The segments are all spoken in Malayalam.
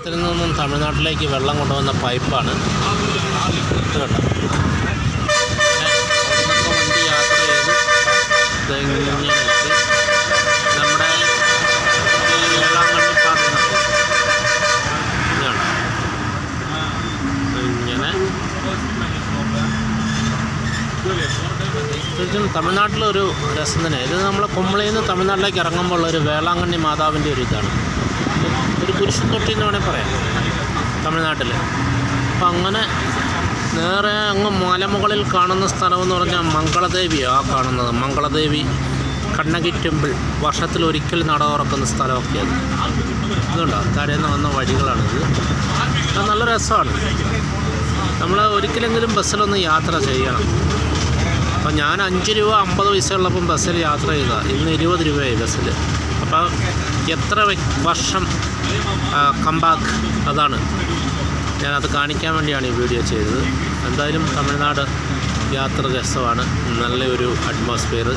ത്തിൽ നിന്നും തമിഴ്നാട്ടിലേക്ക് വെള്ളം കൊണ്ടുവന്ന പൈപ്പാണ് ഇത് കണ്ടോ. വണ്ടി യാത്ര ചെയ്ത് ഇങ്ങനെ എത്തി നമ്മുടെ വേളാങ്കണ്ണി പാത ഇതാണ്. ഇങ്ങനെ ശരിക്കും തമിഴ്നാട്ടിലൊരു രസം തന്നെ. ഇത് നമ്മൾ കുമ്പളയിൽ നിന്ന് തമിഴ്നാട്ടിലേക്ക് ഇറങ്ങുമ്പോൾ ഒരു വേളാങ്കണ്ണി മാതാവിൻ്റെ ഒരു ഇതാണ്, ഒരു കുരിശൻ തൊട്ടി എന്ന് വേണമെങ്കിൽ പറയാം തമിഴ്നാട്ടിൽ. അപ്പം അങ്ങനെ നേരെ അങ്ങ് മലമുകളിൽ കാണുന്ന സ്ഥലമെന്ന് പറഞ്ഞാൽ മംഗളദേവിയാണ്. ആ കാണുന്നത് മംഗളദേവി കണ്ണകി ടെമ്പിൾ വർഷത്തിലൊരിക്കൽ നട തുറക്കുന്ന സ്ഥലമൊക്കെയാണ്. ഇതുണ്ടോ, തലേന്ന് വന്ന വഴികളാണിത്. അത് നല്ല രസമാണ്. നമ്മൾ ഒരിക്കലെങ്കിലും ബസ്സിലൊന്ന് യാത്ര ചെയ്യണം. അപ്പം ഞാൻ 5 രൂപ 50 പൈസ ഉള്ളപ്പം ബസ്സിൽ യാത്ര ചെയ്തതാണ്. ഇന്ന് 20 രൂപയായി ബസ്സിൽ. അപ്പോൾ എത്ര വർഷം കംബാക്ക്, അതാണ് ഞാനത് കാണിക്കാൻ വേണ്ടിയാണ് ഈ വീഡിയോ ചെയ്തത്. എന്തായാലും തമിഴ്നാട് യാത്ര രസമാണ്. നല്ലൊരു അറ്റ്മോസ്ഫിയർ,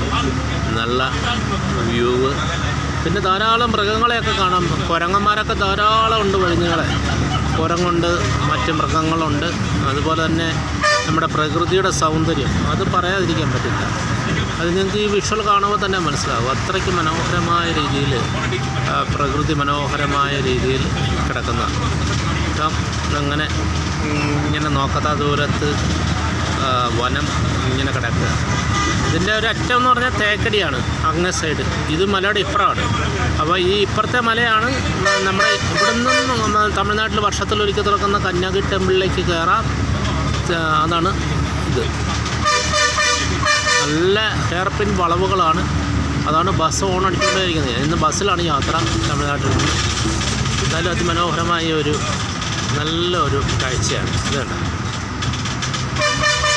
നല്ല വ്യൂവ്, പിന്നെ ധാരാളം മൃഗങ്ങളെയൊക്കെ കാണാം. കുരങ്ങന്മാരൊക്കെ ധാരാളം ഉണ്ട്. വഴിഞ്ഞുകളെ കുരങ്ങുണ്ട്, മറ്റ് മൃഗങ്ങളുണ്ട്. അതുപോലെ തന്നെ നമ്മുടെ പ്രകൃതിയുടെ സൗന്ദര്യം അത് പറയാതിരിക്കാൻ പറ്റില്ല. അത് നിങ്ങൾക്ക് ഈ വിഷ്വൽ കാണുമ്പോൾ തന്നെ മനസ്സിലാവും. അത്രയ്ക്ക് മനോഹരമായ രീതിയിൽ പ്രകൃതി മനോഹരമായ രീതിയിൽ കിടക്കുന്ന അങ്ങനെ ഇങ്ങനെ നോക്കാത്ത ദൂരത്ത് വനം ഇങ്ങനെ കിടക്കുക. ഇതിൻ്റെ ഒരു അറ്റം എന്ന് പറഞ്ഞാൽ തേക്കടിയാണ് അങ്ങേ സൈഡ്. ഇത് മലയുടെ ഇപ്പുറമാണ്. അപ്പോൾ ഈ ഇപ്പുറത്തെ മലയാണ് നമ്മുടെ ഇവിടെ നിന്നും തമിഴ്നാട്ടിൽ വർഷത്തിലൊരിക്കൽ തുറക്കുന്ന കന്യാകി ടെമ്പിളിലേക്ക് കയറാം. അതാണ് ഇത്. നല്ല ഹെയർപിൻ വളവുകളാണ്. അതാണ് ബസ് ഓൺ അടിച്ചുകൊണ്ടേയിരിക്കുന്നത്. ഇന്ന് ബസ്സിലാണ് യാത്ര തമിഴ്നാട്ടിൽ നിന്ന്. എന്തായാലും അതിമനോഹരമായ ഒരു നല്ലൊരു കാഴ്ചയാണ് ഇത്.